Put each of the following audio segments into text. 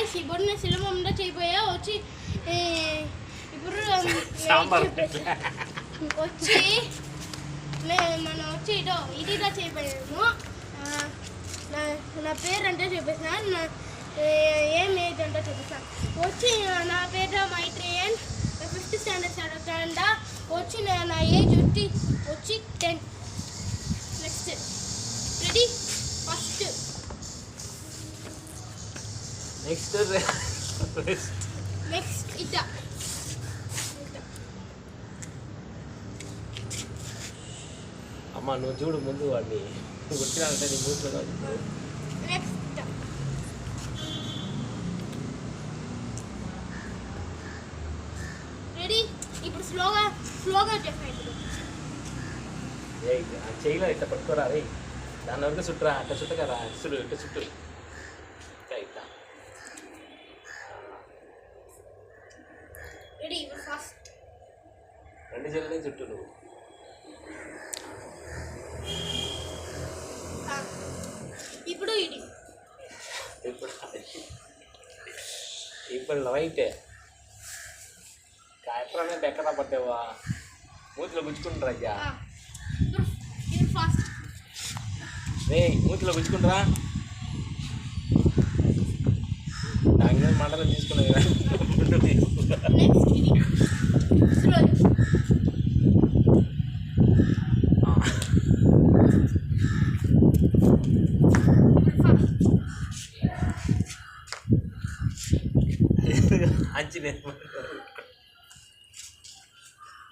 Guys ఇప్పుడు నేను cinema చేయబోయా వచ్చి ఇప్పుడు వచ్చి మనం వచ్చి ఇదిగా చేయబోయాము. నా పేరు అంటే చూపిస్తాను, ఏం ఏజ్ అంటే చూపిస్తాను. వచ్చి నా పేరు మైత్రేయన్, 5th స్టాండర్డ్ చదువుతాండా. వచ్చి నా ఏజ్ వచ్చి 10. నెక్స్ట్ రెడీ ఫస్ట్ నెక్స్ట్ ఇట్లా అమ్మ నువ్వు చూడు ముందు వాడిని గుర్తినాలంటే నీ మూసులో నెక్స్ట్ రెడీ. ఇప్పుడు స్లోగా చెప్పండి. చేయలే ఇట్లా పట్టుకోరా రే, దాని వరకు చుట్టరా, అట్లా చుట్టకరా, చుట్టు ఇట్లా చుట్టూ ఇట్లా. రెడీ ఫస్ట్ 2 జల్లనే చుట్టూ నువ్వు. ఇప్పుడు ఇది ఇప్పుడు లైటే కాయప్రాణం ఎక్కడా పట్టావా, మూతిలో గుచ్చుకుంటారా అయ్యా. ఫస్ట్ రే మూతిలో గుచ్చుకుంటారా, దాని మంటలు తీసుకున్నాయి కదా. నెక్స్ట్ ఇది స్లో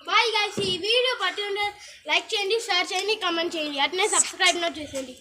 బాయ్ గైస్. ఈ వీడియో పట్టి ఉంటే లైక్ చేయండి, షేర్ చేయండి, కామెంట్ చేయండి, అట్నే సబ్స్క్రైబ్ చేయండి.